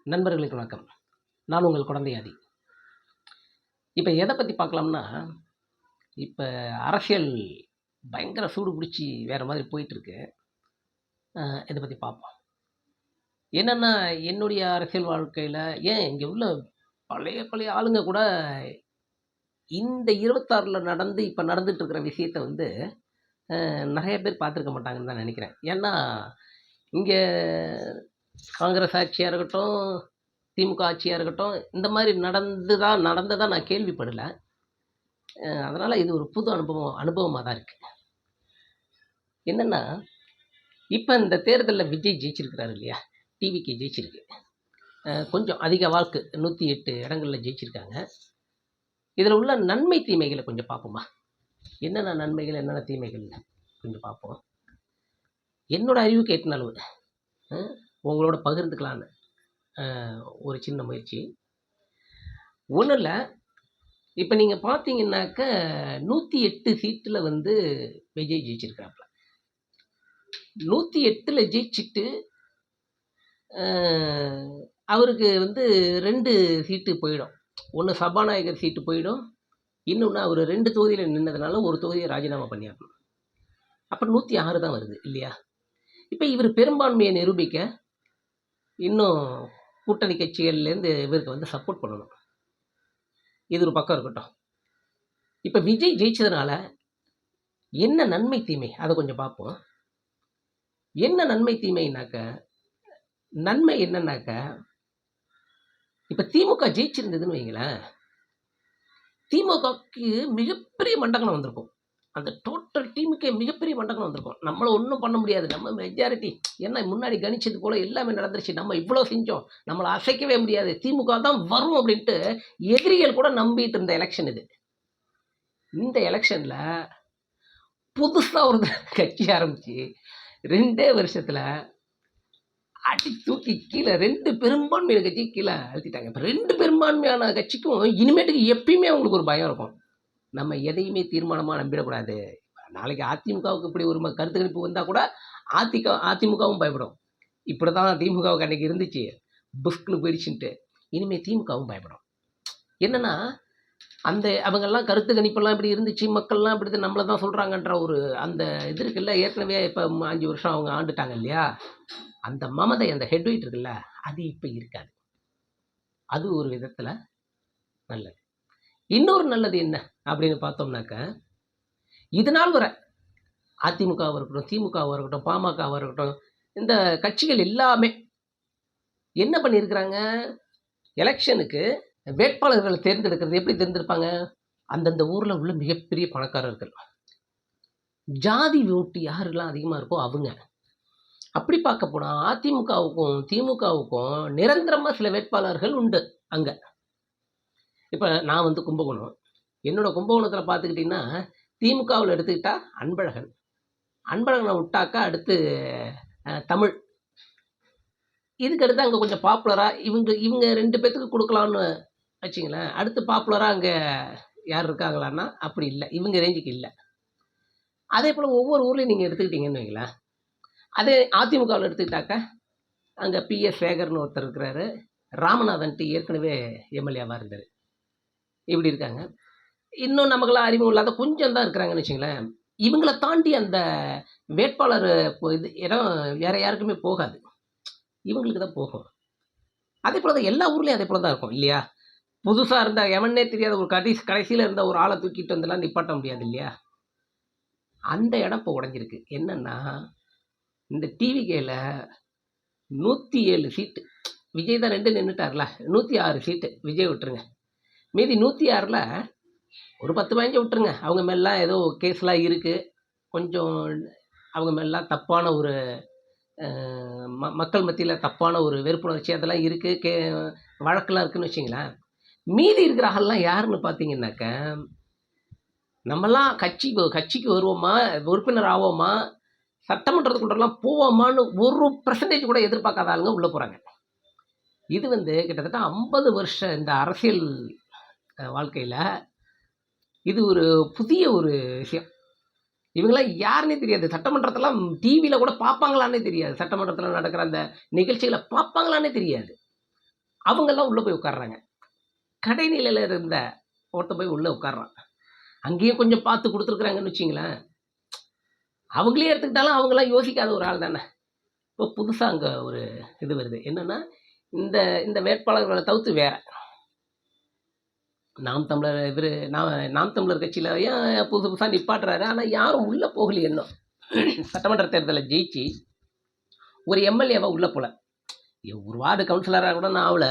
நண்பர்களுக்கு வணக்கம். நான் உங்கள் குழந்தையாதி. இப்ப எத பத்தி பார்க்கலாம்னா, இப்ப அரசியல் பயங்கர சூடு பிடிச்சு வேற மாதிரி போயிட்டுருக்கு. இத பத்தி பார்ப்போம். என்னன்னா, என்னுடைய அரசியல் வாழ்க்கையில ஏன் இங்க உள்ள பழைய பழைய ஆளுங்க கூட இந்த 26ல நடந்து இப்ப நடந்துட்டு இருக்கிற விஷயத்த வந்து நெறைய பேர் பார்த்துருக்க மாட்டாங்கன்னு தான் நெனைக்கிறேன். ஏன்னா, இங்க காங்கிரஸ் ஆட்சியா இருக்கட்டும், திமுக ஆட்சியா இருக்கட்டும், இந்த மாரி நடந்ததா நான் கேள்விப்படல. அதனால இது ஒரு புது அனுபவமா தான் இருக்கு. என்னன்னா, இப்ப இந்த தேர்தல்ல விஜய் ஜெயிச்சிருக்கிறாரு இல்லையா? டிவிகே ஜெயிச்சிருக்கு. கொஞ்சம் அதிக வாக்கு 108 இடங்கள்ல ஜெயிச்சிருக்காங்க. இதுல உள்ள நன்மை, தீமைகள கொஞ்சம் பார்ப்போமா? என்னென்ன நன்மைகள், என்னென்ன தீமைகள் கொஞ்சம் பார்ப்போம். என்னோட அறிவுக்கு எட்டுன அளவு உங்களோட பகிர்ந்துக்கலான்னு ஒரு சின்ன முயற்சி. ஒண்ணும் இல்ல. இப்ப நீங்க பார்த்தீங்கன்னாக்க 108 சீட்டுல வந்து விஜய் ஜெயிச்சிருக்காப்புல. 108ல ஜெயிச்சுட்டு அவருக்கு வந்து 2 சீட்டு போயிடும். ஒண்ணு சபாநாயகர் சீட்டு போயிடும். இன்னொன்னு அவரு 2 தொகுதியில நின்னதுனால ஒரு தொகுதிய ராஜினாமா பண்ணியாகணும். அப்ப 106 தான் வருது இல்லையா? இப்ப இவரு பெரும்பான்மையை நிரூபிக்க இன்னும் கூட்டணி கட்சிகள்லேருந்து இவருக்கு வந்து சப்போர்ட் பண்ணணும். இது ஒரு பக்கம் இருக்கட்டும். இப்ப விஜய் ஜெயிச்சதுனால என்ன நன்மை, தீமை அத கொஞ்சம் பார்ப்போம். என்ன நன்மை, தீமைனாக்க, நன்மை என்னன்னாக்க, இப்ப திமுக ஜெயிச்சிருந்ததுன்னு வைங்களேன், திமுகவுக்கு மிகப்பெரிய மண்டகனம் வந்திருக்கும். அந்த டோட்டல் டீமுக்கே மிகப்பெரிய மண்டகனம் வந்திருக்கும். நம்மள ஒண்ணும் பண்ண முடியாது. நம்ம மெஜாரிட்டி என்ன முன்னாடி கணிச்சது போல எல்லாமே நடந்துருச்சு. நம்ம இவ்ளோ செஞ்சோம். நம்மள அசைக்கவே முடியாது. திமுக தான் வரும் அப்படின்ட்டு எதிரிகள் கூட நம்பிட்டு இருந்த எலெக்ஷன் இது. இந்த எலெக்ஷன்ல புதுசா ஒரு கட்சி ஆரம்பிச்சு 2 வருஷத்துல அடி தூக்கி கீழே 2 பெரும்பான்மையான கட்சி கீழே அழுத்திட்டாங்க. இப்ப 2 பெரும்பான்மையான கட்சிக்கும் இனிமேட்டுக்கு எப்பயுமே அவங்களுக்கு ஒரு பயம் இருக்கும். நம்ம எதையுமே தீர்மானமா நம்பிடக்கூடாது. நாளைக்கு அதிமுகவுக்கு இப்படி ஒரு கருத்து கணிப்பு வந்தா கூட அதிமுகவும் பயப்படும். இப்படிதான் திமுகவுக்கு அன்னைக்கு இருந்துச்சு, புஷ்குன்னு போயிடுச்சுன்ட்டு. இனிமே திமுகவும் பயப்படும். என்னன்னா, அந்த அவங்கெல்லாம் கருத்து கணிப்பெல்லாம் இப்படி இருந்துச்சு, மக்கள்லாம் இப்படி நம்மள தான் சொல்றாங்கன்ற ஒரு அந்த இது இருக்குல்ல. ஏற்கனவே இப்ப 5 வருஷம் அவங்க ஆண்டுட்டாங்க இல்லையா? அந்த மமதை, அந்த ஹெட்வெயிட் இருக்குல்ல, அது இப்ப இருக்காது. அது ஒரு விதத்துல நல்லது. இன்னொரு நல்லது என்ன அப்படின்னு பார்த்தோம்னாக்க, இது நாள் வரை அதிமுகவா இருக்கட்டும், திமுகவா இருக்கட்டும், பாமகவா இருக்கட்டும், இந்த கட்சிகள் எல்லாமே என்ன பண்ணியிருக்கிறாங்க, எலெக்ஷனுக்கு வேட்பாளர்களை தேர்ந்தெடுக்கிறது எப்படி தேர்ந்தெடுப்பாங்க? அந்தந்த ஊர்ல உள்ள மிகப்பெரிய பணக்காரர்கள், ஜாதி ஓட்டு யாருக்கெல்லாம் அதிகமா இருக்கோ அவங்க. அப்படி பார்க்க போனா அதிமுகவுக்கும் திமுகவுக்கும் நிரந்தரமா சில வேட்பாளர்கள் உண்டு அங்க. இப்ப நான் வந்து கும்பகோணம். என்னோட கும்பகோணத்துல பார்த்துக்கிட்டீங்கன்னா, திமுகவில் எடுத்துக்கிட்டா அன்பழகன். அன்பழகனை விட்டாக்கா அடுத்து தமிழ். இதுக்கு அடுத்து அங்கே கொஞ்சம் பாப்புலராக இவங்க 2 பேத்துக்கு கொடுக்கலான்னு வச்சிங்களேன். அடுத்து பாப்புலராக அங்கே யார் இருக்காங்களான்னா அப்படி இல்லை, இவங்க ரேஞ்சுக்கு இல்லை. அதே போல் ஒவ்வொரு ஊர்லேயும் நீங்கள் எடுத்துக்கிட்டீங்கன்னு வைங்களேன். அதே அதிமுகவில் எடுத்துக்கிட்டாக்கா அங்கே PS சேகர்னு ஒருத்தர் இருக்கிறாரு. ராமநாதன்ட்டு ஏற்கனவே எம்எல்ஏவாக இருந்தார். இப்படி இருக்காங்க. இன்னும் நமக்கெல்லாம் அறிமுகம் இல்லாத கொஞ்சம் தான் இருக்கிறாங்கன்னு வச்சுங்களேன். இவங்களை தாண்டி அந்த வேட்பாளர் இது இடம் வேற யாருக்குமே போகாது, இவங்களுக்கு தான் போகும். அதே போல தான் எல்லா ஊர்லேயும் அதே போல தான் இருக்கும் இல்லையா? புதுசாக இருந்தா எவனே தெரியாத ஒரு கடைசியில் இருந்த ஒரு ஆளை தூக்கிட்டு வந்துலாம் நிப்பாட்ட முடியாது இல்லையா? அந்த இடம் இப்போ உடஞ்சிருக்கு. என்னன்னா, இந்த டிவிகேல 107 சீட்டு, விஜய் தான் 2 நின்றுட்டார்ல, 106 சீட்டு விஜய் விட்டுருங்க. மீதி 106ல் ஒரு 10-15 விட்டுருங்க. அவங்க மேலாம் ஏதோ கேஸ்லாம் இருக்குது. கொஞ்சம் அவங்க மேலாம் தப்பான ஒரு மக்கள் மத்தியில் தப்பான ஒரு வெறுப்புணர்ச்சி அதெல்லாம் இருக்குது, வழக்கெல்லாம் இருக்குதுன்னு வச்சிங்களேன். மீதி இருக்கிற ஆள்லாம் யாருன்னு பார்த்தீங்கன்னாக்க, நம்மலாம் கட்சிக்கு வருவோமா, உறுப்பினர் ஆவோமா, சட்டமன்றத்துக்குள்ளெல்லாம் போவோமான்னு 1% கூட எதிர்பார்க்காத ஆளுங்க உள்ளே போகிறாங்க. இது வந்து கிட்டத்தட்ட 50 வருஷம் இந்த அரசியல் வாழ்க்கையில் இது ஒரு புதிய ஒரு விஷயம். இவங்களாம் யாருன்னே தெரியாது. சட்டமன்றத்தெல்லாம் டிவியில் கூட பார்ப்பாங்களான்னே தெரியாது. சட்டமன்றத்தில் நடக்கிற அந்த நிகழ்ச்சிகளை பார்ப்பாங்களான்னே தெரியாது. அவங்கெல்லாம் உள்ளே போய் உட்கார்றாங்க. கடைநிலையில் இருந்த ஒருத்தன் போய் உள்ளே உட்கார்றான். அங்கேயும் கொஞ்சம் பார்த்து கொடுத்துருக்குறாங்கன்னு வச்சிங்களேன். அவங்களே எடுத்துக்கிட்டாலும் அவங்களாம் யோசிக்காத ஒரு ஆள் தானே. இப்போ புதுசாக அங்கே ஒரு இது வருது என்னென்னா, இந்த இந்த வேட்பாளர்களை தவிர்த்து வேற நாம் தமிழர் இவர் நாம் தமிழர் கட்சியில் ஏன் புதுசு புதுசாக நிப்பாட்டுறாரு. ஆனால் யாரும் உள்ளே போகல. இன்னும் சட்டமன்ற தேர்தலில் ஜெயிச்சு ஒரு எம்எல்ஏவை உள்ளே போல, ஒரு வார்டு கவுன்சிலராக கூட நான் ஆகல,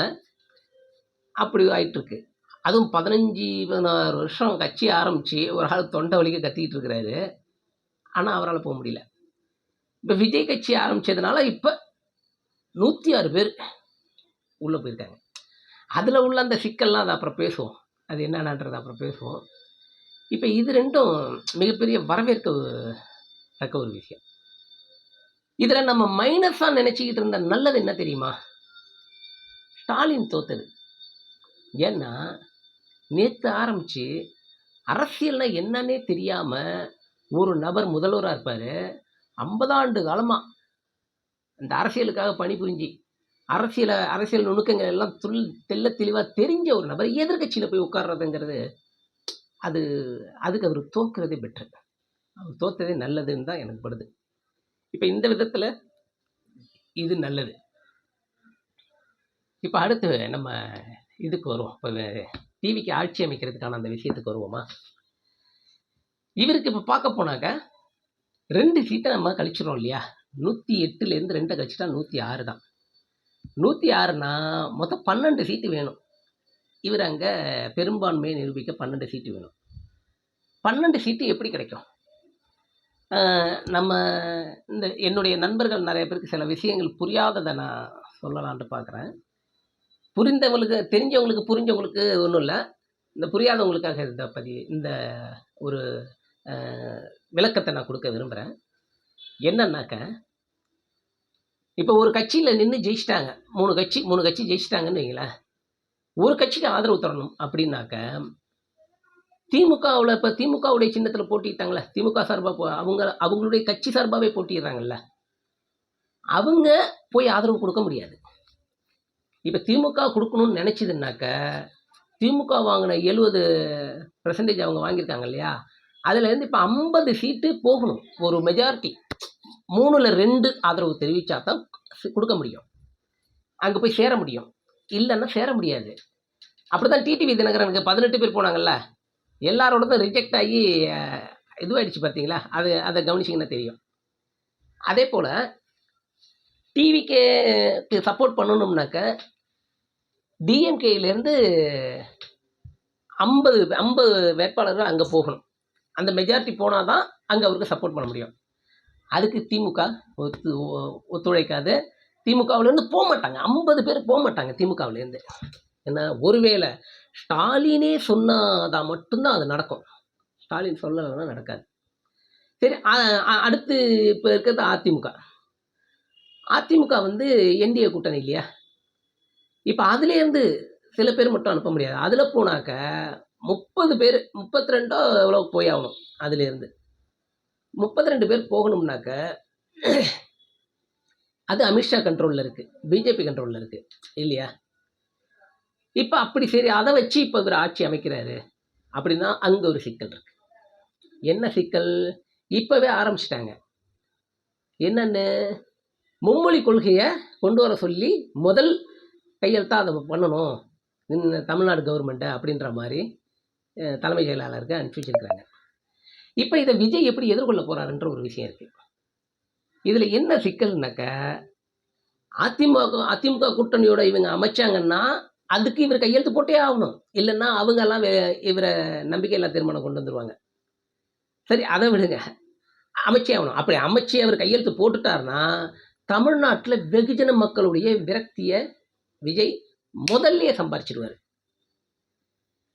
அப்படி ஆயிட்டுருக்கு. அதுவும் 15-16 வருஷம் கட்சி ஆரம்பித்து ஒரு ஆள் தொண்டை வலிக்க கத்திக்கிட்டு இருக்கிறாரு. ஆனால் அவரால் போக முடியல. இப்போ விஜய் கட்சி ஆரம்பித்ததுனால இப்போ 106 பேர் உள்ளே போயிருக்காங்க. அதில் உள்ள அந்த சிக்கல்லாம் அதை அப்புறம் பேசுவோம். அது என்னென்னன்றதை அப்புறம் பேசுவோம். இப்போ இது ரெண்டும் மிகப்பெரிய வரவேற்கத்தக்க ஒரு விஷயம். இதில் நம்ம மைனஸாக நினச்சிக்கிட்டு இருந்த நல்லது என்ன தெரியுமா? ஸ்டாலின் தோத்தது. ஏன்னா நேற்று ஆரம்பித்து அரசியல்னா என்னன்னே தெரியாமல் ஒரு நபர் முதல்வராக இருப்பார். 50 ஆண்டு காலமாக அந்த அரசியலுக்காக பணிபுரிஞ்சு அரசியல் நுணுக்கங்கள் எல்லாம் தெள்ள தெளிவாக தெரிஞ்ச ஒரு நபர் எதிர்கட்சியில் போய் உட்கார்றதுங்கிறது அதுக்கு அவர் தோற்கிறதே பெட்ரு. அவர் தோற்றதே நல்லதுன்னு தான் எனக்கு படுது. இப்போ இந்த விதத்தில் இது நல்லது. இப்போ அடுத்து நம்ம இதுக்கு வருவோம். இப்போ டிவிக்கு ஆட்சி அமைக்கிறதுக்கான அந்த விஷயத்துக்கு வருவோமா? இவருக்கு இப்போ பார்க்க போனாக்க 2 சீட்டை நம்ம கழிச்சிடறோம் இல்லையா? 108லேருந்து 2 கழிச்சிட்டா 106 தான். 106னா மொத்தம் 12 சீட்டு வேணும். இவர் அங்கே பெரும்பான்மையை நிரூபிக்க 12 சீட்டு வேணும். 12 சீட்டு எப்படி கிடைக்கும்? நம்ம என்னுடைய நண்பர்கள் நிறைய பேருக்கு சில விஷயங்கள் புரியாததை நான் சொல்லலான்ட்டு பார்க்குறேன். புரிந்தவங்களுக்கு, தெரிஞ்சவங்களுக்கு, புரிஞ்சவங்களுக்கு ஒன்றும் இல்லை. இந்த புரியாதவங்களுக்காக இந்த ஒரு விளக்கத்தை நான் கொடுக்க விரும்புகிறேன். என்னன்னாக்க, இப்போ ஒரு கட்சியில் நின்று ஜெயிச்சிட்டாங்க, 3 கட்சி ஜெயிச்சிட்டாங்கன்னு வைங்களேன். ஒரு கட்சிக்கு ஆதரவு தரணும் அப்படின்னாக்க, திமுகவில் இப்போ திமுகவுடைய சின்னத்தில் போட்டிட்டாங்களே, திமுக சார்பாக அவங்களுடைய கட்சி சார்பாகவே போட்டிடுறாங்கல்ல, அவங்க போய் ஆதரவு கொடுக்க முடியாது. இப்போ திமுக கொடுக்கணும்னு நினச்சிதுன்னாக்க, திமுக வாங்கின 70% அவங்க வாங்கியிருக்காங்க இல்லையா, அதுலேருந்து இப்போ 50 சீட்டு போகணும். ஒரு மெஜாரிட்டி 3ல் 2 ஆதரவு தெரிவித்தா தான் கொடுக்க முடியும், அங்கே போய் சேர முடியும். இல்லைன்னா சேர முடியாது. அப்படி தான் டிடிவி தினகரனுக்கு 18 பேர் போனாங்கல்ல, எல்லாரோடதும் ரிஜெக்ட் ஆகி இதுவாகிடுச்சு பார்த்தீங்களா? அதை கவனிச்சிங்கன்னா தெரியும். அதே போல் டிவிக்கு சப்போர்ட் பண்ணணும்னாக்க டிஎம்கேலேருந்து 50 வேட்பாளர்கள் அங்கே போகணும். அந்த மெஜாரிட்டி போனால் தான் அங்கே அவருக்கு சப்போர்ட் பண்ண முடியும். அதுக்கு திமுக ஒத்துழைக்காது. திமுகவிலேருந்து போக மாட்டாங்க, 50 பேர் போக மாட்டாங்க திமுகவிலேருந்து. ஏன்னா ஒருவேளை ஸ்டாலினே சொன்னாதான் மட்டும்தான் அது நடக்கும். ஸ்டாலின் சொல்லலைன்னா நடக்காது. சரி, அடுத்து இப்போ இருக்கிறது அதிமுக என்டிஏ கூட்டணி இல்லையா? இப்போ அதுலேருந்து சில பேர் மட்டும் அனுப்ப முடியாது. அதில் போனாக்க 30 பேர், 32 எவ்வளோ போய் ஆகணும். அதுலேருந்து 32 பேர் போகணும்னாக்க அது அமித்ஷா கண்ட்ரோலில் இருக்குது, பிஜேபி கண்ட்ரோலில் இருக்குது இல்லையா? இப்போ அப்படி சரி, அதை வச்சு இப்போ இவர் ஆட்சி அமைக்கிறாரு அப்படின்னா அங்கே ஒரு சிக்கல் இருக்குது. என்ன சிக்கல்? இப்போவே ஆரம்பிச்சிட்டாங்க. என்னென்னு, மும்மொழி கொள்கையை கொண்டு வர சொல்லி முதல் கையெழுத்தாக அதை பண்ணணும் இந்த தமிழ்நாடு கவர்மெண்ட்டை அப்படின்ற மாதிரி தலைமை செயலாளருக்கு அனுப்பிச்சி வச்சிருக்கிறாங்க. இப்போ இதை விஜய் எப்படி எதிர்கொள்ள போகிறாருன்ற ஒரு விஷயம் இருக்குது. இதில் என்ன சிக்கல்னாக்க, அதிமுக கூட்டணியோட இவங்க அமைச்சாங்கன்னா அதுக்கு இவர் கையெழுத்து போட்டே ஆகணும். இல்லைன்னா அவங்கெல்லாம் இவரை நம்பிக்கையில்லா தீர்மானம் கொண்டு வந்துடுவாங்க. சரி, அதை விடுங்க, அமைச்சே ஆகணும். அப்படி அமைச்சு அவர் கையெழுத்து போட்டுட்டாருன்னா தமிழ்நாட்டில் வெகுஜன மக்களுடைய விரக்தியை விஜய் முதல்லையே சம்பாரிச்சிடுவார்.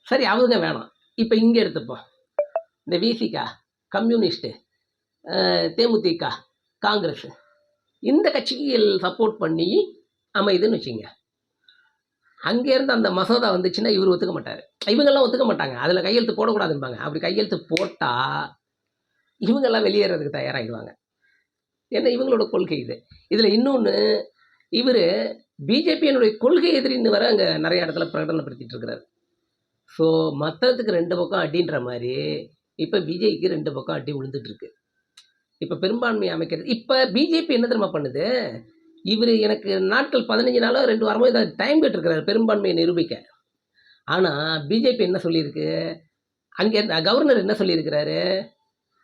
சரி, அவங்க வேணாம். இப்போ இங்கே எடுத்துப்போம், இந்த விசிகா, கம்யூனிஸ்ட்டு, தேமுதிக, காங்கிரஸ், இந்த கட்சிக்கு சப்போர்ட் பண்ணி அமைதுன்னு வச்சுங்க. அங்கேருந்து அந்த மசோதா வந்துச்சுன்னா இவர் ஒத்துக்க மாட்டார், இவங்கெல்லாம் ஒத்துக்க மாட்டாங்க, அதில் கையெழுத்து போடக்கூடாதும்பாங்க. அப்படி கையெழுத்து போட்டால் இவங்கெல்லாம் வெளியேறதுக்கு தயாராகிடுவாங்க. ஏன்னா இவங்களோட கொள்கை இது. இதில் இன்னொன்று, இவர் பிஜேபியினுடைய கொள்கை எதிரின்னு வர அங்கே நிறைய இடத்துல பிரகடனப்படுத்திட்டு இருக்கிறார். ஸோ மற்றதுக்கு 2 பக்கம் அடின்ற மாதிரி இப்போ விஜய்க்கு 2 பக்கம் அடி விழுந்துட்டு இருக்கு. இப்போ பெரும்பான்மை அமைக்கிறது இப்போ பிஜேபி என்ன தெரியுமா பண்ணுது, இவர் எனக்கு நாட்கள் 15 நாளோ 2 வாரமோ இதை டைம் கேட்டிருக்கிறாரு பெரும்பான்மையை நிரூபிக்க. ஆனால் பிஜேபி என்ன சொல்லியிருக்கு, அங்கே கவர்னர் என்ன சொல்லியிருக்கிறாரு,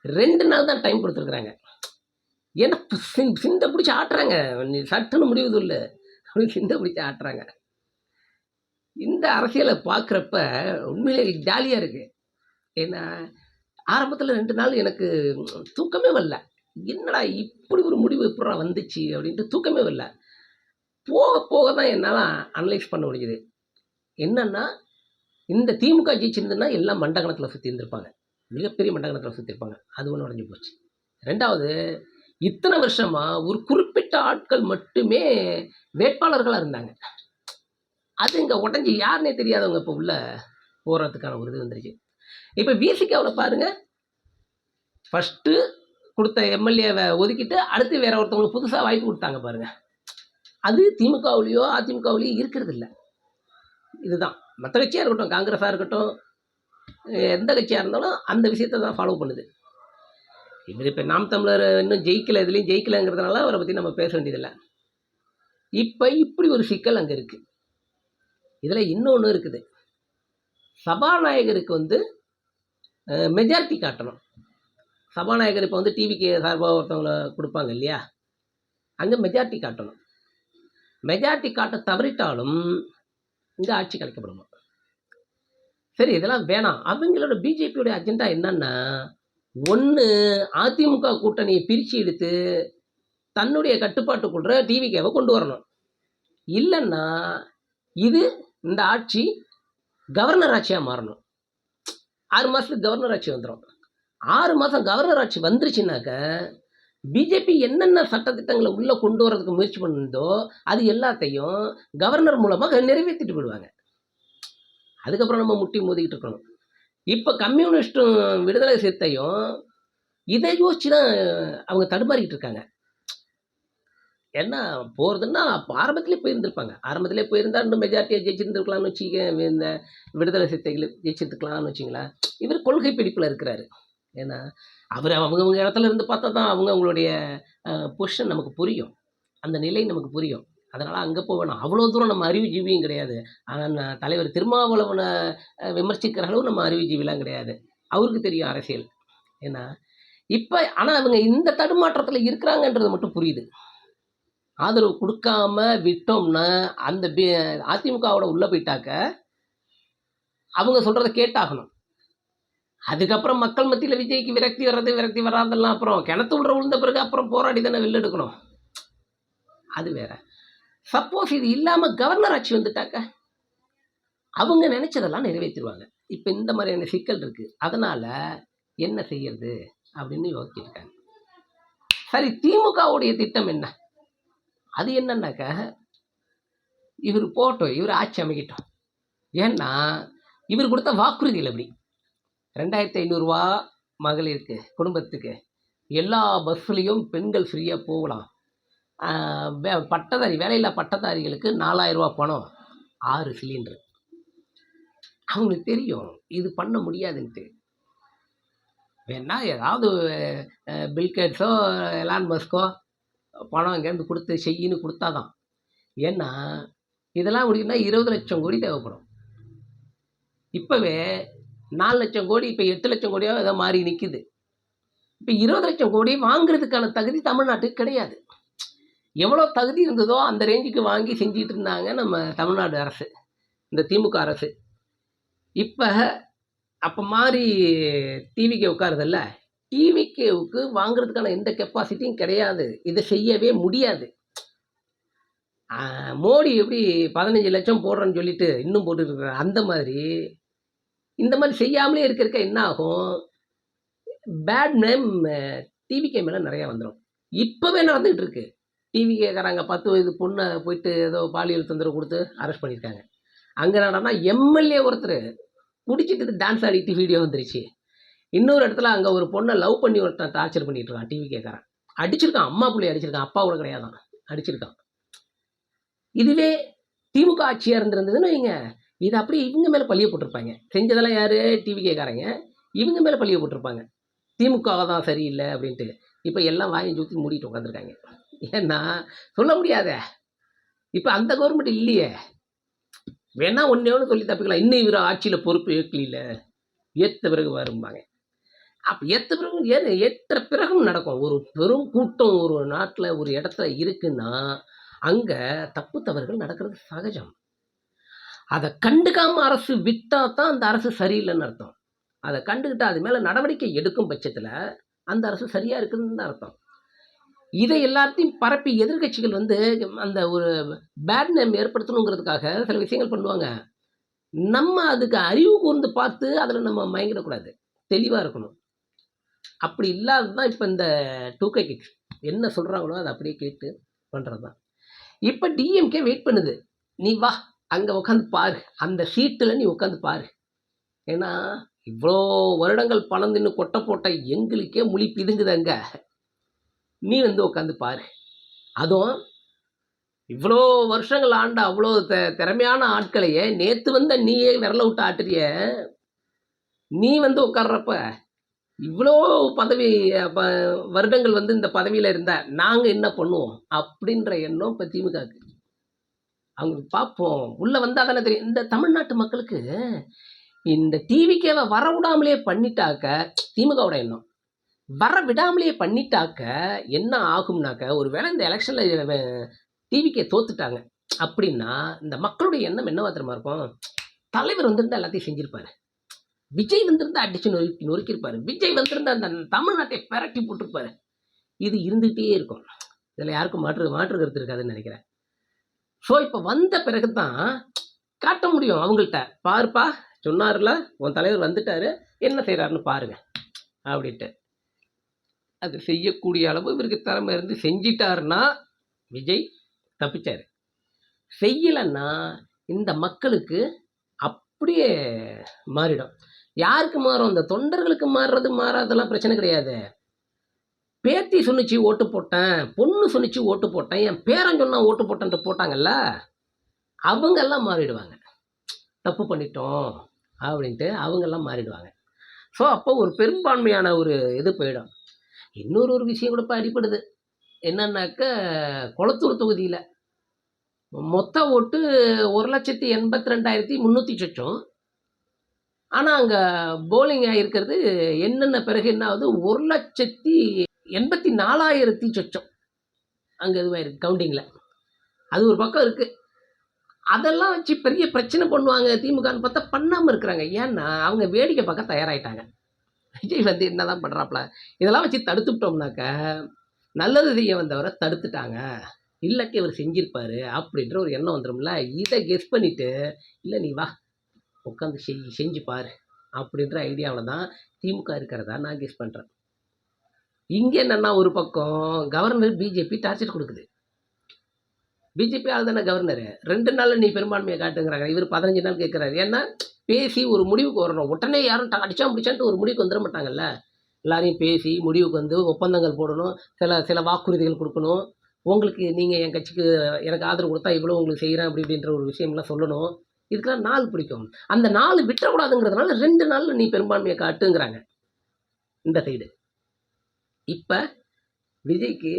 2 நாள் தான் டைம் கொடுத்துருக்குறாங்க. ஏன்னா சிந்தை பிடிச்சி ஆட்டுறாங்க, சட்டுன்னு முடிவுது இல்லை அப்படின்னு சிந்தை பிடிச்சி ஆட்டுறாங்க. இந்த அரசியலை பார்க்குறப்ப உண்மையிலே ஜாலியாக இருக்குது. ஏன்னா ஆரம்பத்தில் 2 நாள் எனக்கு தூக்கமே வரல, என்னடா இப்படி ஒரு முடிவு எப்படா வந்துச்சு அப்படின்ட்டு தூக்கமே வரல. போக போக தான் என்னால் அனலைஸ் பண்ண முடியுது. என்னன்னா இந்த திமுக ஜெயிச்சிருந்துன்னா எல்லாம் மண்டகணத்தில் சுற்றி இருந்திருப்பாங்க, மிகப்பெரிய மண்டகணத்தில் சுற்றிருப்பாங்க. அது ஒன்று உடஞ்சி போச்சு. 2வது, இத்தனை வருஷமாக ஒரு குறிப்பிட்ட ஆட்கள் மட்டுமே வேட்பாளர்களாக இருந்தாங்க. அது இங்கே உடஞ்சி யாருன்னே தெரியாதவங்க இப்போ உள்ள போகிறதுக்கான ஒரு இது வந்துருச்சு. இப்போ விசிகாவில் பாருங்கள், ஃபஸ்ட்டு கொடுத்த எம்எல்ஏவை ஒதுக்கிட்டு அடுத்து வேற ஒருத்தவங்களுக்கு புதுசாக வாய்ப்பு கொடுத்தாங்க பாருங்கள். அது திமுகவுலேயோ அதிமுகவுலேயோ இருக்கிறது இல்லை. இதுதான் மற்ற கட்சியாக இருக்கட்டும், காங்கிரஸாக இருக்கட்டும், எந்த கட்சியாக இருந்தாலும் அந்த விஷயத்தை தான் ஃபாலோ பண்ணுது. இவர் இப்போ நாம் தமிழர் இன்னும் ஜெயிக்கலை, இதுலேயும் ஜெயிக்கலைங்கிறதுனால அவரை பற்றி நம்ம பேச வேண்டியதில்லை. இப்போ இப்படி ஒரு சிக்கல் அங்கே இருக்குது. இதில் இன்னொன்று இருக்குது, சபாநாயகருக்கு மெஜாரிட்டி காட்டணும். சபாநாயகர் இப்போ டிவிக்கு சார்பாக ஒருத்தவங்களை கொடுப்பாங்க இல்லையா, அங்கே மெஜாரிட்டி காட்டணும். மெஜாரிட்டி காட்ட தவறிட்டாலும் இந்த ஆட்சி கலைக்கப்படுமா? சரி, இதெல்லாம் வேணாம். அவங்களோட பிஜேபியோட அஜெண்டா என்னன்னா, ஒன்று அதிமுக கூட்டணியை பிரித்து எடுத்து தன்னுடைய கட்டுப்பாட்டுக்குள்ள டிவிகேவை கொண்டு வரணும். இல்லைன்னா இது இந்த ஆட்சி கவர்னர் ஆட்சியாக மாறணும். 6 மாதத்துக்கு கவர்னர் ஆட்சி வந்துடும். 6 மாதம் கவர்னர் ஆட்சி வந்துருச்சுனாக்க பிஜேபி என்னென்ன சட்டத்திட்டங்களை உள்ளே கொண்டு வரதுக்கு முயற்சி பண்ணுதோ அது எல்லாத்தையும் கவர்னர் மூலமாக நிறைவேற்றிட்டு போயிடுவாங்க. அதுக்கப்புறம் நம்ம முட்டி மோதிக்கிட்டு இருக்கணும். இப்போ கம்யூனிஸ்ட்டும் விடுதலை சிறுத்தையும் இதை யோசிச்சு தான் அவங்க தடுமாறிக்கிட்டு இருக்காங்க. ஏன்னா போகிறதுன்னா அப்போ ஆரம்பத்திலே போயிருந்துருப்பாங்க. ஆரம்பத்திலே போயிருந்தா இன்னும் மெஜாரிட்டியாக ஜெயிச்சிருந்துருக்கலாம்னு வச்சுக்க, இந்த விடுதலை சிறுத்தைகள் ஜெயிச்சிருந்துக்கலாம்னு வச்சிங்களேன். இவர் கொள்கை பிடிப்பில் இருக்கிறாரு. ஏன்னா அவர் அவங்கவுங்க இடத்துல இருந்து பார்த்தா தான் அவங்களுடைய பொசிஷன் நமக்கு புரியும், அந்த நிலை நமக்கு புரியும். அதனால் அங்கே போகணும். அவ்வளோ தூரம் நம்ம அறிவுஜீவியும் கிடையாது. ஆனால் தலைவர் திருமாவளவனை விமர்சிக்கிற அளவு நம்ம அறிவுஜீவிலாம் கிடையாது. அவருக்கு தெரியும் அரசியல். ஏன்னா இப்போ ஆனால் அவங்க இந்த தடுமாற்றத்தில் இருக்கிறாங்கன்றது மட்டும் புரியுது. ஆதரவு கொடுக்காம விட்டோம்னா அந்த அதிமுகவோட உள்ளே போயிட்டாக்க அவங்க சொல்கிறத கேட்டாகணும். அதுக்கப்புறம் மக்கள் மத்தியில் விஜய்க்கு விரக்தி வராதெல்லாம் அப்புறம் கிணத்து விடுற விழுந்த பிறகு அப்புறம் போராடி தானே வெளில எடுக்கணும். அது வேற. சப்போஸ் இது இல்லாமல் கவர்னர் ஆட்சி வந்துட்டாக்க அவங்க நினைச்சதெல்லாம் நிறைவேற்றிடுவாங்க. இப்போ இந்த மாதிரியான சிக்கல் இருக்குது. அதனால் என்ன செய்யறது அப்படின்னு யோசிச்சிருக்காங்க. சரி, திமுகவுடைய திட்டம் என்ன? அது என்னன்னாக்க, இவர் போட்டோம், இவர் ஆட்சி அமைக்கட்டும். ஏன்னா இவர் கொடுத்த வாக்குறுதியில் எப்படி 2500 ரூபா மகளிருக்கு, குடும்பத்துக்கு எல்லா பஸ்ஸுலேயும் பெண்கள் ஃப்ரீயாக போகலாம். பட்டதாரி வேலையில்லா பட்டதாரிகளுக்கு 4000 ரூபா பணம், 6 சிலிண்டரு. அவங்களுக்கு தெரியும் இது பண்ண முடியாதுன்ட்டு. வேணா ஏதாவது பில்கேட்ஸோ எலான் மஸ்கோ பணம் இங்கேருந்து கொடுத்து செய்யின்னு கொடுத்தாதான். ஏன்னா இதெல்லாம் முடியும்னா 20 லட்சம் கோடி தேவைப்படும். இப்போவே 4 லட்சம் கோடி, இப்போ 8 லட்சம் கோடியாக ஏதோ மாறி நிற்குது. இப்போ 20 லட்சம் கோடி வாங்குறதுக்கான தகுதி தமிழ்நாட்டுக்கு கிடையாது. எவ்வளோ தகுதி இருந்ததோ அந்த ரேஞ்சுக்கு வாங்கி செஞ்சிட்டு இருந்தாங்க நம்ம தமிழ்நாடு அரசு, இந்த திமுக அரசு. இப்போ அப்போ மாறி டிவிக்கு உட்காருதில்ல, டிவிகேவுக்கு வாங்குறதுக்கான எந்த கெப்பாசிட்டியும் கிடையாது. இதை செய்யவே முடியாது. மோடி எப்படி 15 லட்சம் போடுறேன்னு சொல்லிட்டு இன்னும் போட்டுருக்குறாரு, அந்த மாதிரி இந்த மாதிரி செய்யாமலே இருக்க என்ன ஆகும், பேட் நேம் டிவிகே மேலே நிறையா வந்துடும். இப்போவே நடந்துகிட்டு இருக்கு. டிவிகேக்காரங்க 10 வயது பொண்ணை போயிட்டு ஏதோ பாலியல் தொந்தரவு கொடுத்து அரெஸ்ட் பண்ணியிருக்காங்க. அங்கே நடனா எம்எல்ஏ ஒருத்தர் குடிச்சிட்டு டான்ஸ் ஆடிட்டு வீடியோ வந்துருச்சு. இன்னொரு இடத்துல அங்கே ஒரு பொண்ணை லவ் பண்ணி ஒருத்தன் டார்ச்சர் பண்ணிட்டு இருக்கான். டிவிகேக்காரன் அடிச்சிருக்கான், அம்மா பிள்ளை அடிச்சிருக்கான், அப்பா கூட கிடையாதான், அடிச்சிருக்கான். இதுவே திமுக ஆட்சியாக இருந்திருந்ததுன்னு வைங்க, இது அப்படியே இவங்க மேலே பழிய போட்டிருப்பாங்க. செஞ்சதெல்லாம் யார்? டிவிகேக்காரங்க. இவங்க மேலே பழிய போட்டிருப்பாங்க. திமுக தான் சரியில்லை அப்படின்ட்டு. இப்போ எல்லாம் வாயை சுற்றி மூடிட்டு உட்காந்துருக்காங்க. ஏன்னா சொல்ல முடியாதே, இப்போ அந்த கவர்மெண்ட் இல்லையே. வேணா ஒன்றே ஒன்று சொல்லி தப்பிக்கலாம், இன்னும் இவர் ஆட்சியில் பொறுப்பு ஏற்கல, ஏற்ற பிறகு வரும்பாங்க. அப்போ ஏற்ற பிறகு ஏற்ற பிறகும் நடக்கும். ஒரு பெரும் கூட்டம் ஒரு நாட்டில் ஒரு இடத்துல இருக்குன்னா அங்கே தப்பு தவறுகள் நடக்கிறது சகஜம். அதை கண்டுக்காம அரசு விட்டா தான் அந்த அரசு சரியில்லைன்னு அர்த்தம். அதை கண்டுக்கிட்டா அது மேலே நடவடிக்கை எடுக்கும் பட்சத்தில் அந்த அரசு சரியாக இருக்குதுன்னு தான் அர்த்தம். இதை எல்லாத்தையும் பரப்பி எதிர்கட்சிகள் வந்து அந்த ஒரு பேட் நேம் ஏற்படுத்தணுங்கிறதுக்காக சில விஷயங்கள் பண்ணுவாங்க. நம்ம அதுக்கு அறிவு கூர்ந்து பார்த்து அதில் நம்ம மயங்கிடக்கூடாது, தெளிவாக இருக்கணும். அப்படி இல்லாதது தான் இப்போ இந்த 2K கிட்ஸ் என்ன சொல்கிறாங்களோ அதை அப்படியே கேட்டு பண்ணுறது தான். இப்போ டிஎம்கே வெயிட் பண்ணுது, நீ வா அங்கே உட்காந்து பாரு, அந்த சீட்டில் நீ உட்காந்து பாரு. ஏன்னா இவ்வளோ வருடங்கள் பணம் தின்னு கொட்டை போட்ட எங்களுக்கே முழி பிதுங்குது, அங்கே நீ வந்து உட்காந்து பாரு. அதுவும் இவ்வளோ வருஷங்கள் ஆண்ட அவ்வளோ திறமையான ஆட்களையே நேற்று வந்த நீயே விரல விட்டு ஆட்டுறிய, நீ வந்து உட்கார்றப்ப இவ்வளோ பதவி வருடங்கள் வந்து இந்த பதவியில் இருந்தா நாங்கள் என்ன பண்ணுவோம் அப்படின்ற எண்ணம் இப்போ திமுகவுக்கு. அவங்களுக்கு பார்ப்போம், உள்ளே வந்தால் தானே தெரியும். இந்த தமிழ்நாட்டு மக்களுக்கு இந்த டிவிக்கேவை வர விடாமலே பண்ணிட்டாக்க, திமுகவோட எண்ணம் வர விடாமலே பண்ணிட்டாக்க என்ன ஆகும்னாக்க, ஒரு வேளை இந்த எலெக்ஷனில் டிவிக்கே தோத்துட்டாங்க அப்படின்னா இந்த மக்களுடைய எண்ணம் என்னவா தெரியுமா இருக்கும், தலைவர் வந்திருந்தா எல்லாத்தையும் செஞ்சிருப்பாரு, விஜய் வந்திருந்தா அடிச்சு நொறுக்கியிருப்பாரு, விஜய் வந்திருந்தா அந்த தமிழ்நாட்டை பெரட்டி போட்டிருப்பாரு. இது இருந்துகிட்டே இருக்கும். இதில் யாருக்கும் மாற்று கருத்து இருக்காதுன்னு நினைக்கிறேன். ஸோ இப்போ வந்த பிறகு தான் காட்ட முடியும் அவங்கள்ட்ட, பாருப்பா சொன்னார்ல உன் தலைவர் வந்துட்டாரு, என்ன செய்கிறாருன்னு பாருங்க அப்படின்ட்டு. அது செய்யக்கூடிய அளவு இவருக்கு திறமை இருந்து செஞ்சிட்டாருன்னா விஜய் தப்பிச்சாரு. செய்யலைன்னா இந்த மக்களுக்கு அப்படியே மாறிடும். யாருக்கு மாறும்? அந்த தொண்டர்களுக்கு மாறாதெல்லாம் பிரச்சனை கிடையாது. பேத்தி சொன்னிச்சு ஓட்டு போட்டேன், பொண்ணு சொன்னிச்சு ஓட்டு போட்டேன், என் பேரன் சொன்னா ஓட்டு போட்டேன்ட்டு போட்டாங்கல்ல, அவங்கெல்லாம் மாறிடுவாங்க. தப்பு பண்ணிட்டோம் அப்படின்ட்டு அவங்கெல்லாம் மாறிடுவாங்க. ஸோ அப்போ ஒரு பெரும்பான்மையான ஒரு இது போயிடும். இன்னொரு விஷயம் கூட இப்போ அடிப்படுது என்னன்னாக்க, கொளத்தூர் தொகுதியில் மொத்த ஓட்டு 1,82,300 சொச்சம். ஆனால் அங்கே போலிங் ஆகிருக்கிறது என்னென்ன பிறகு என்ன ஆகுது, 1,84,000 சொச்சம் அங்கே இதுவாயிருக்கு கவுண்டிங்கில். அது ஒரு பக்கம் இருக்குது. அதெல்லாம் வச்சு பெரிய பிரச்சனை பண்ணுவாங்க திமுகன்னு பார்த்தா பண்ணாமல் இருக்கிறாங்க. ஏன்னா அவங்க வேடிக்கை பார்க்க தயாராகிட்டாங்க. விஜய் வந்து என்ன தான் பண்ணுறாப்புல, இதெல்லாம் வச்சு தடுத்துட்டோம்னாக்க நல்லது செய்ய வந்தவரை தடுத்துட்டாங்க, இல்லாட்டி அவர் செஞ்சிருப்பாரு அப்படின்ற ஒரு எண்ணம் வந்துடும்ல. இதை கெஸ் பண்ணிவிட்டு இல்லை நீ வா உட்காந்து செஞ்சு பாரு அப்படின்ற ஐடியாவில் தான் திமுக இருக்கிறதா நான் கெஸ் பண்ணுறேன். இங்கே என்னென்னா, ஒரு பக்கம் கவர்னர் பிஜேபி டார்ச்சர் கொடுக்குது. பிஜேபி ஆள் தானே கவர்னரு, 2 நாளில் நீ பெரும்பான்மையை காட்டுங்கிறாங்க. இவர் 15 நாள் கேட்குறாரு. ஏன்னா பேசி ஒரு முடிவுக்கு வரணும். உடனே யாரும் அடிச்சா முடிச்சான்ட்டு ஒரு முடிவுக்கு வந்துட மாட்டாங்கல்ல. எல்லாரையும் பேசி முடிவுக்கு வந்து ஒப்பந்தங்கள் போடணும், சில வாக்குறுதிகள் கொடுக்கணும். உங்களுக்கு நீங்கள் என் கட்சிக்கு எனக்கு ஆதரவு கொடுத்தா இவ்வளோ உங்களுக்கு செய்கிறேன் அப்படி இப்படின்ற ஒரு விஷயம்லாம் சொல்லணும். இதுக்கெல்லாம் நாள் பிடிக்கும். அந்த நாள் விட்டுறக்கூடாதுங்கிறதுனால 2 நாளில் நீ பெரும்பான்மையை காட்டுங்கிறாங்க இந்த சைடு. இப்போ விஜய்க்கு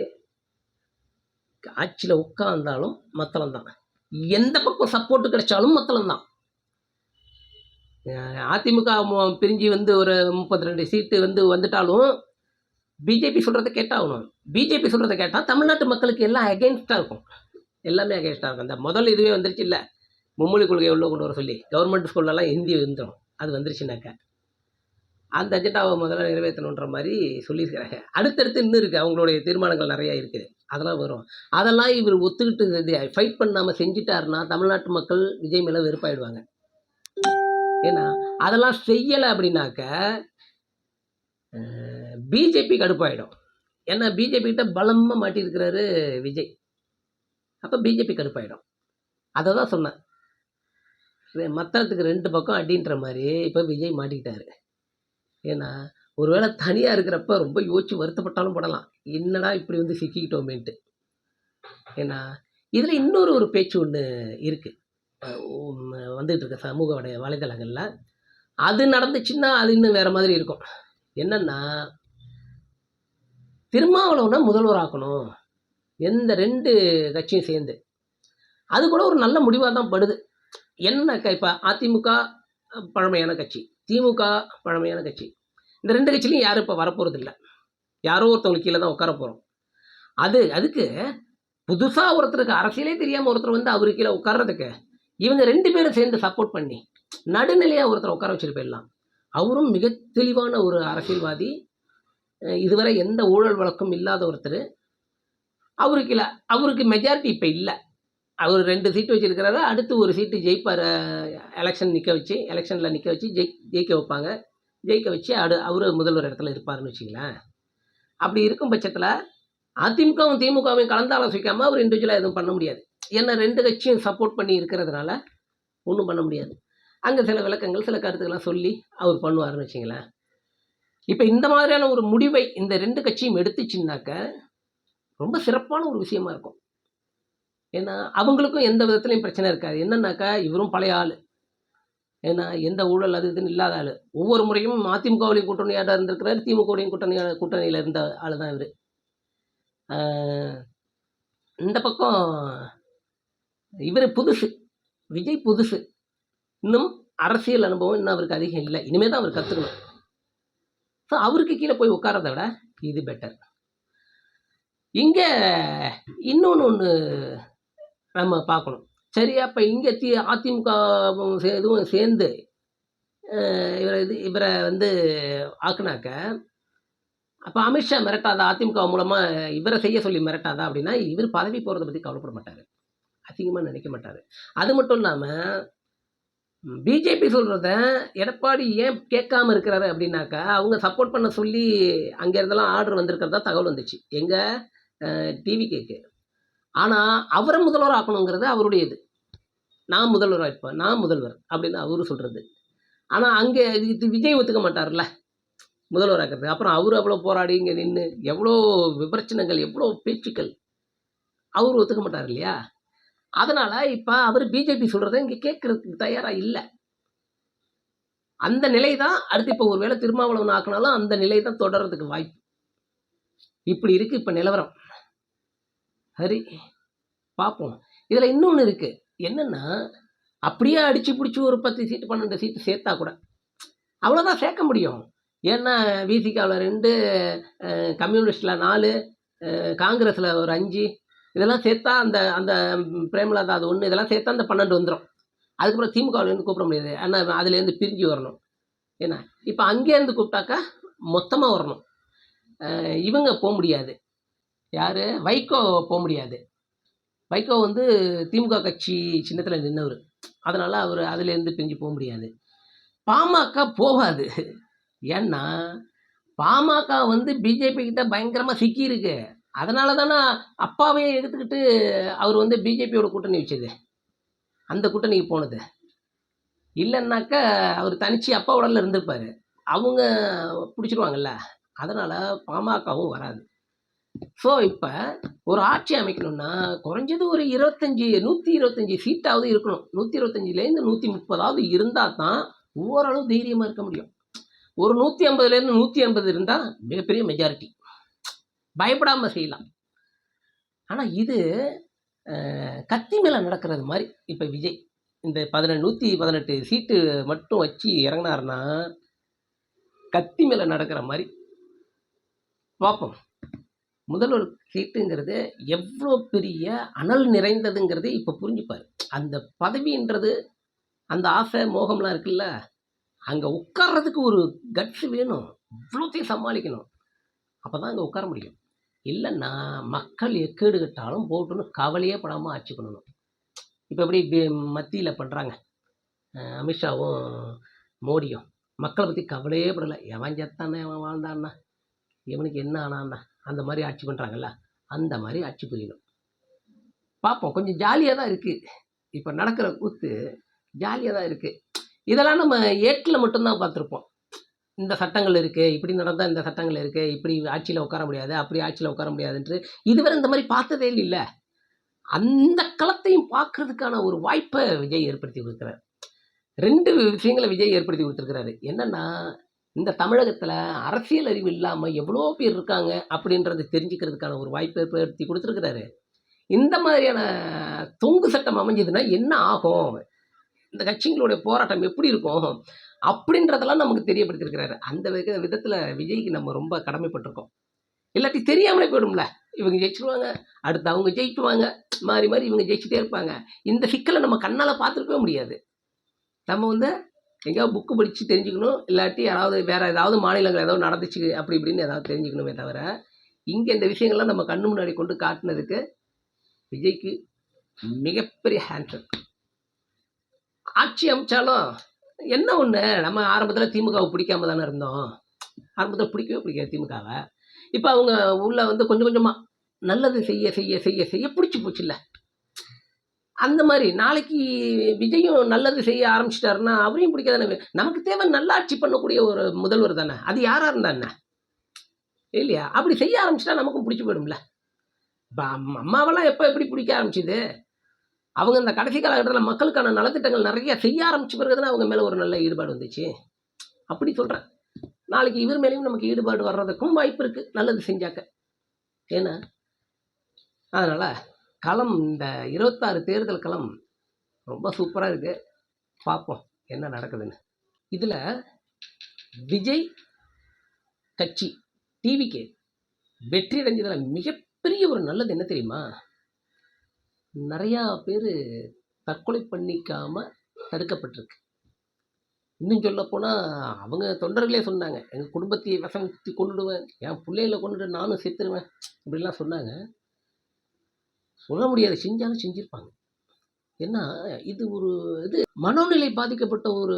ஆட்சியில் உட்கார்ந்தாலும் மத்தளம் தான், எந்த பக்கம் சப்போர்ட்டு கிடைச்சாலும் மத்தளம் தான். அதிமுக பிரிஞ்சு வந்து ஒரு 32 சீட்டு வந்துட்டாலும் பிஜேபி சொல்கிறத கேட்டாகணும். பிஜேபி சொல்கிறத கேட்டால் தமிழ்நாட்டு மக்களுக்கு எல்லாம் அகெயின்ஸ்டாக இருக்கும், எல்லாமே அகெயின்ஸ்டாக இருக்கும். அந்த முதல் இதுவே வந்துருச்சு இல்லை, மும்மொழி கொள்கையை உள்ள கொண்டு வர சொல்லி கவர்மெண்ட் ஸ்கூல்லலாம் ஹிந்தி வந்துடும். அது வந்துருச்சுனாக்க அந்த அஜெண்டாவை முதல்ல நிறைவேற்றணுன்ற மாதிரி சொல்லியிருக்கிறாங்க. அடுத்தடுத்து இன்னும் இருக்குது, அவங்களுடைய தீர்மானங்கள் நிறையா இருக்குது, அதெல்லாம் வரும். அதெல்லாம் இவர் ஒத்துக்கிட்டு ஃபைட் பண்ணாமல் செஞ்சிட்டாருன்னா தமிழ்நாட்டு மக்கள் விஜய் மேலே வெறுப்பாயிடுவாங்க. ஏன்னா அதெல்லாம் செய்யலை அப்படின்னாக்க பிஜேபி கடுப்பாயிடும். ஏன்னா பிஜேபி கிட்ட பலமாக மாட்டியிருக்கிறாரு விஜய், அப்போ பிஜேபி கடுப்பாயிடும். அதை தான் சொன்னேன், மத்தளத்துக்கு 2 பக்கம் அடின்ற மாதிரி இப்போ விஜய் மாட்டிக்கிட்டாரு. ஏன்னா ஒருவேளை தனியாக இருக்கிறப்ப ரொம்ப யோசிச்சு வருத்தப்பட்டாலும் படலாம், என்னடா இப்படி வந்து சிக்கிக்கிட்டோமேன்ட்டு. ஏன்னா இதில் இன்னொரு ஒரு பேச்சு ஒன்று இருக்குது, வந்துகிட்டு இருக்க சமூக வலைதளங்களில். அது நடந்துச்சுன்னா அது இன்னும் வேறு மாதிரி இருக்கும். என்னென்னா, திருமாவளவனை முதல்வர் ஆக்கணும் எந்த 2 கட்சியும் சேர்ந்து. அது கூட ஒரு நல்ல முடிவாக தான் படுது. என்னக்கா இப்போ அதிமுக பழமையான கட்சி, திமுக பழமையான கட்சி. இந்த 2 கட்சியிலையும் யாரும் இப்போ வரப்போகிறது இல்லை. யாரோ ஒருத்தவங்களுக்கு கீழே தான் உட்கார போகிறோம். அதுக்கு புதுசாக ஒருத்தருக்கு அரசியலே தெரியாமல் ஒருத்தர் வந்து அவருக்கு கீழே உட்கார்றதுக்கு இவங்க 2 பேரும் சேர்ந்து சப்போர்ட் பண்ணி நடுநிலையாக ஒருத்தர் உட்கார வச்சுட்டு போயிடலாம். அவரும் மிக தெளிவான ஒரு அரசியல்வாதி, இதுவரை எந்த ஊழல் வழக்கம் இல்லாத ஒருத்தர். அவருக்கு மெஜாரிட்டி இப்போ இல்லை. அவர் 2 சீட்டு வச்சுருக்கிறாரு. அடுத்து ஒரு சீட்டு ஜெயிப்பார். எலெக்ஷனில் நிற்க வச்சு ஜெயிக்க வைப்பாங்க. ஜெயிக்க வச்சு அவர் முதல்வர் இடத்துல இருப்பாருன்னு வச்சுங்களேன். அப்படி இருக்கும் பட்சத்தில் அதிமுகவும் திமுகவையும் கலந்து ஆலோசிக்காமல் அவர் இண்டிவிஜுவலாக எதுவும் பண்ண முடியாது. ஏன்னா 2 கட்சியும் சப்போர்ட் பண்ணி இருக்கிறதுனால ஒன்றும் பண்ண முடியாது. அங்கே சில விளக்கங்கள், சில கருத்துக்கள்லாம் சொல்லி அவர் பண்ணுவார்னு வச்சுங்களேன். இப்போ இந்த மாதிரியான ஒரு முடிவை இந்த 2 கட்சியும் எடுத்துச்சுன்னாக்க ரொம்ப சிறப்பான ஒரு விஷயமா இருக்கும். ஏன்னா அவங்களுக்கும் எந்த விதத்துலையும் பிரச்சனை இருக்காது. என்னன்னாக்கா இவரும் பழைய ஆள், ஏன்னா எந்த ஊழல் அது இதுன்னு இல்லாத ஆள். ஒவ்வொரு முறையும் அதிமுகவுலையும் கூட்டணியாக இருந்திருக்கிறாரு, திமுகவுடையும் கூட்டணியில் இருந்த ஆள் தான் இவர். இந்த பக்கம் இவர் புதுசு, விஜய் புதுசு, இன்னும் அரசியல் அனுபவம் இன்னும் அவருக்கு அதிகம் இல்லை. இனிமேல் தான் அவர் கற்றுக்கணும். ஸோ அவருக்கு கீழே போய் உட்காரதை விட இது பெட்டர். இங்கே இன்னொன்று நம்ம பார்க்கணும். சரியா, இப்போ இங்கே அதிமுக இதுவும் சேர்ந்து இவரை வந்து ஆக்குனாக்க, அப்போ அமித்ஷா மிரட்டாதா, அதிமுக மூலமாக இவரை செய்ய சொல்லி மிரட்டாதா அப்படின்னா, இவர் பதவி போகிறத பற்றி கவலைப்பட மாட்டார், அதிகமாக நினைக்க மாட்டார். அது மட்டும் இல்லாமல் பிஜேபி சொல்கிறத எடப்பாடி ஏன் கேட்காம இருக்கிறாரு அப்படின்னாக்கா, அவங்க சப்போர்ட் பண்ண சொல்லி அங்கே இருந்தெல்லாம் ஆர்டர் வந்திருக்கிறதா தகவல் வந்துச்சு எங்கள் டிவிகேக்கு. ஆனால் அவரை முதல்வர் ஆக்கணுங்கிறது அவருடைய இது. நான் முதல்வர் ஆகிப்பேன், நான் முதல்வர் அப்படின்னு அவரு சொல்கிறது. ஆனால் அங்கே இது விஜய் ஒத்துக்க மாட்டார்ல முதல்வர் ஆக்கிறது. அப்புறம் அவர் அவ்வளோ போராடி இங்கே நின்று எவ்வளோ விமர்சனங்கள், எவ்வளோ பேச்சுக்கள், அவர் ஒத்துக்க மாட்டார் இல்லையா? அதனால் இப்போ அவர் பிஜேபி சொல்கிறத இங்கே கேட்கறதுக்கு தயாராக இல்லை. அந்த நிலை தான் அடுத்து. இப்போ ஒரு வேளை திருமாவளவன் ஆக்கினாலும் அந்த நிலை தான் தொடர்றதுக்கு வாய்ப்பு. இப்படி இருக்குது இப்போ நிலவரம். சரி, பார்ப்போம். இதில் இன்னொன்று இருக்குது. என்னென்னா, அப்படியே அடித்து பிடிச்சி ஒரு 10 சீட்டு 12 சீட்டு சேர்த்தா கூட அவ்வளோதான் சேர்க்க முடியும். ஏன்னா விசிகாவில் 2, கம்யூனிஸ்டில் 4, காங்கிரஸில் ஒரு 5, இதெல்லாம் சேர்த்தா அந்த அந்த பிரேமலதா அது 1, இதெல்லாம் சேர்த்தா அந்த 12 வந்துடும். அதுக்கப்புறம் திமுகவிலேருந்து கூப்பிட முடியாது, ஆனால் அதுலேருந்து பிரிஞ்சு வரணும். ஏன்னா இப்போ அங்கேருந்து கூப்பிட்டாக்கா மொத்தமாக வரணும். இவங்க போக முடியாது, யார், வைகோ போக முடியாது. வைகோ வந்து திமுக கட்சி சின்னத்தில் நின்றவர், அதனால் அவர் அதுலேருந்து பிரிஞ்சு போக முடியாது. பாமக போகாது. ஏன்னா பாமக வந்து பிஜேபி கிட்ட பயங்கரமாக சிக்கியிருக்கு. அதனால தானே அப்பாவே எடுத்துக்கிட்டு அவர் வந்து பிஜேபியோட கூட்டணி வச்சது, அந்த கூட்டணிக்கு போனது. இல்லைன்னாக்கா அவர் தனிச்சு அப்பாவோடல இருந்திருப்பார். அவங்க பிடிச்சிருவாங்கல்ல, அதனால் பாமகவும் வராது. ஸோ இப்போ ஒரு ஆட்சி அமைக்கணும்னா குறைஞ்சது ஒரு 125 சீட்டாவது இருக்கணும். 125லேருந்து 130 இருந்தால் தான் ஓரளவு தைரியமாக இருக்க முடியும். ஒரு 150லேருந்து 180 இருந்தால் மிகப்பெரிய மெஜாரிட்டி, பயப்படாமல் செய்யலாம். ஆனால் இது கத்தி மேலே நடக்கிறது மாதிரி. இப்போ விஜய் இந்த 118 சீட்டு மட்டும் வச்சு இறங்கினார்னா கத்தி மேலே நடக்கிற மாதிரி. பார்ப்போம். முதல்வர் சீட்டுங்கிறது எவ்வளோ பெரிய அனல் நிறைந்ததுங்கிறது இப்போ புரிஞ்சுப்பார். அந்த பதவின்றது, அந்த ஆசை மோகம்லாம் இருக்குல்ல, அங்கே உட்கார்றதுக்கு ஒரு கட்ஸ் வேணும், இவ்வளோத்தையும் சமாளிக்கணும். அப்போ தான் அங்கே உட்கார முடியும். இல்லைன்னா மக்கள் எக்கேடு கட்டாலும் போட்டுன்னு கவலையே படாமல் ஆட்சி பண்ணணும். இப்போ எப்படி மத்தியில் பண்ணுறாங்க, அமித்ஷாவும் மோடியும் மக்களை பற்றி கவலையே படலை. எவன் செத்தானே, எவன் வாழ்ந்தான்னா, இவனுக்கு என்ன ஆனான்னா, அந்த மாதிரி ஆட்சி பண்ணுறாங்கல்ல, அந்த மாதிரி ஆட்சி புரியணும். பார்ப்போம். கொஞ்சம் ஜாலியாக தான் இருக்குது இப்போ நடக்கிற கூத்து, ஜாலியாக தான் இருக்குது. இதெல்லாம் நம்ம ஏட்டில் மட்டும்தான் பார்த்துருப்போம். இந்த சட்டங்கள் இருக்குது, இப்படி நடந்தால் இந்த சட்டங்கள் இருக்குது, இப்படி ஆட்சியில் உட்கார முடியாது, அப்படி ஆட்சியில் உட்கார முடியாதுன்ட்டு இதுவரை இந்த மாதிரி பார்த்ததே இல்லை. அந்த களத்தையும் பார்க்கறதுக்கான ஒரு வாய்ப்பை விஜய் ஏற்படுத்தி கொடுக்குறாரு. 2 விஷயங்கள விஜய் ஏற்படுத்தி கொடுத்துருக்கிறாரு. என்னன்னா, இந்த தமிழகத்துல அரசியல் அறிவு இல்லாம எவ்வளோ பேர் இருக்காங்க அப்படின்றத தெரிஞ்சுக்கிறதுக்கான ஒரு வாய்ப்பை ஏற்படுத்தி கொடுத்துருக்கிறாரு. இந்த மாதிரியான தொங்கு சட்டம் அமைஞ்சதுன்னா என்ன ஆகும்? இந்த கட்சிங்களுடைய போராட்டம் எப்படி இருக்கும்? அப்படின்றதெல்லாம் நமக்கு தெரியப்படுத்தியிருக்கிறாரு. அந்த விதத்துல விஜய்க்கு நம்ம ரொம்ப கடமைப்பட்டிருக்கோம். இல்லாட்டி தெரியாமலே போயிடும்ல. இவங்க ஜெயிச்சுருவாங்க, அடுத்து அவங்க ஜெயிக்குவாங்க, மாறி மாறி இவங்க ஜெயிச்சுட்டே இருப்பாங்க. இந்த சிக்கலை நம்ம கண்ணால பார்த்துருக்கவே முடியாது. நம்ம வந்து எங்கேயாவது புக்கு படித்து தெரிஞ்சுக்கணும், இல்லாட்டி யாராவது வேற ஏதாவது மாநிலங்கள் ஏதாவது நடந்துச்சு அப்படி இப்படின்னு ஏதாவது தெரிஞ்சுக்கணுமே தவிர, இங்கே இந்த விஷயங்கள்லாம் நம்ம கண்ணு முன்னாடி கொண்டு காட்டினதுக்கு விஜய்க்கு மிகப்பெரிய ஹேண்ட்ஷேக். ஆட்சி அமைச்சாலும் என்ன ஒன்று, நம்ம ஆரம்பத்தில் திமுகவை பிடிக்காம தானே இருந்தோம். ஆரம்பத்தில் பிடிக்கவே பிடிக்காது திமுகவை. இப்போ அவங்க உள்ள வந்து கொஞ்சம் கொஞ்சமாக நல்லது செய்ய செய்ய செய்ய செய்ய பிடிச்சி போச்சுல்ல. அந்த மாதிரி நாளைக்கு விஜயும் நல்லது செய்ய ஆரம்பிச்சிட்டாருன்னா அவரையும் பிடிக்காதானே. நமக்கு தேவை நல்லாட்சி பண்ணக்கூடிய ஒரு முதல்வர் தானே, அது யாராக இருந்தா என்ன இல்லையா? அப்படி செய்ய ஆரம்பிச்சிட்டா நமக்கும் பிடிச்சி போயிடும்ல. இப்போ அம்மாவெல்லாம் எப்போ எப்படி பிடிக்க ஆரம்பிச்சுது? அவங்க இந்த கடைசி காலகட்டத்தில் மக்களுக்கான நலத்திட்டங்கள் நிறைய செய்ய ஆரம்பிச்ச பிறகு தானே அவங்க மேலே ஒரு நல்ல ஈடுபாடு வந்துச்சு. அப்படி சொல்கிறேன். நாளைக்கு இவர் மேலேயும் நமக்கு ஈடுபாடு வர்றதுக்கும் வாய்ப்பு இருக்குது, நல்லது செஞ்சாக்க. ஏன்னா அதனால் களம், இந்த 26 தேர்தல் களம் ரொம்ப சூப்பராக இருக்குது. பார்ப்போம் என்ன நடக்குதுன்னு. இதில் விஜய் கட்சி டிவிக்கு வெற்றி அடைஞ்சதில் மிகப்பெரிய ஒரு நல்லது என்ன தெரியுமா? நிறையா பேர் தற்கொலை பண்ணிக்காமல் தடுக்கப்பட்டிருக்கு. இன்னும் சொல்லப்போனால் அவங்க தொண்டர்களே சொன்னாங்க, எங்கள் குடும்பத்தையே வசமித்து கொண்டுடுவேன், என் பிள்ளைகளை கொண்டுட்டு நானும் செத்துருவேன் இப்படிலாம் சொன்னாங்க. சொல்ல முடியாது, செஞ்சாலும் செஞ்சுருப்பாங்க. ஏன்னா இது ஒரு மனோநிலை பாதிக்கப்பட்ட ஒரு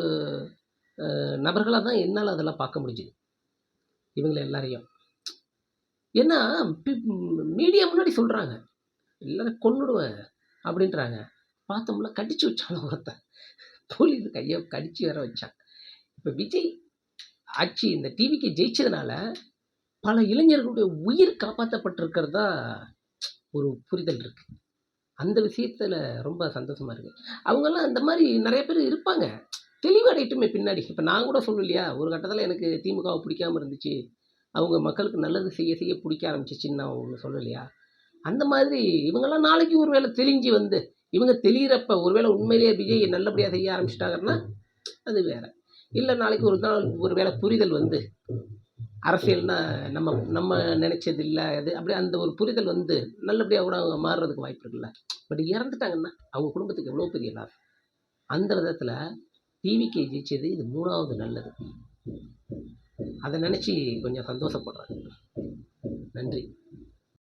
நபர்களாக தான் என்னால் அதெல்லாம் பார்க்க முடிஞ்சுது இவங்களை எல்லாரையும். ஏன்னா மீடியா முன்னாடி சொல்கிறாங்க எல்லாரும் கொன்னுடுவேன் அப்படின்றாங்க. பார்த்தோம்ல கடிச்சு வச்சாலும் ஒருத்தன், போலீஸ் கையை கடிச்சு வேற வச்சான். இப்போ விஜய் ஆட்சி இந்த டிவிக்கு ஜெயிச்சதுனால பல இளைஞர்களுடைய உயிர் காப்பாற்றப்பட்டிருக்கிறதா ஒரு புரிதல் இருக்குது. அந்த விஷயத்தில் ரொம்ப சந்தோஷமாக இருக்குது. அவங்கெல்லாம் இந்த மாதிரி நிறைய பேர் இருப்பாங்க, தெளிவடையட்டுமே பின்னாடி. இப்போ நான் கூட சொல்லலையா, ஒரு கட்டத்தில் எனக்கு திமுகவை பிடிக்காமல் இருந்துச்சு, அவங்க மக்களுக்கு நல்லது செய்ய செய்ய பிடிக்க ஆரம்பிச்சிச்சின்னு நான் ஒன்று சொல்லலையா? அந்த மாதிரி இவங்கெல்லாம் நாளைக்கு ஒரு வேளை தெளிஞ்சு வந்து இவங்க தெளிகிறப்ப ஒருவேளை உண்மையிலேயே விஜய் நல்லபடியாக செய்ய ஆரம்பிச்சிட்டாங்கன்னா அது வேற. இல்லை நாளைக்கு ஒரு நாள் ஒரு வேளை புரிதல் வந்து அரசியல்னா நம்ம நம்ம நினைச்சது இல்லை அது அப்படி அந்த ஒரு புரிதல் வந்து நல்லபடியாக கூட அவங்க மாறுறதுக்கு வாய்ப்பு இருக்குல்ல. பட் இறந்துட்டாங்கன்னா அவங்க குடும்பத்துக்கு எவ்வளோ பெரிய லாஸ். அந்த விதத்தில் டிவிக்கு ஜெயிச்சது இது 3வது நல்லது. அதை நினச்சி கொஞ்சம் சந்தோஷப்படுறேன். நன்றி.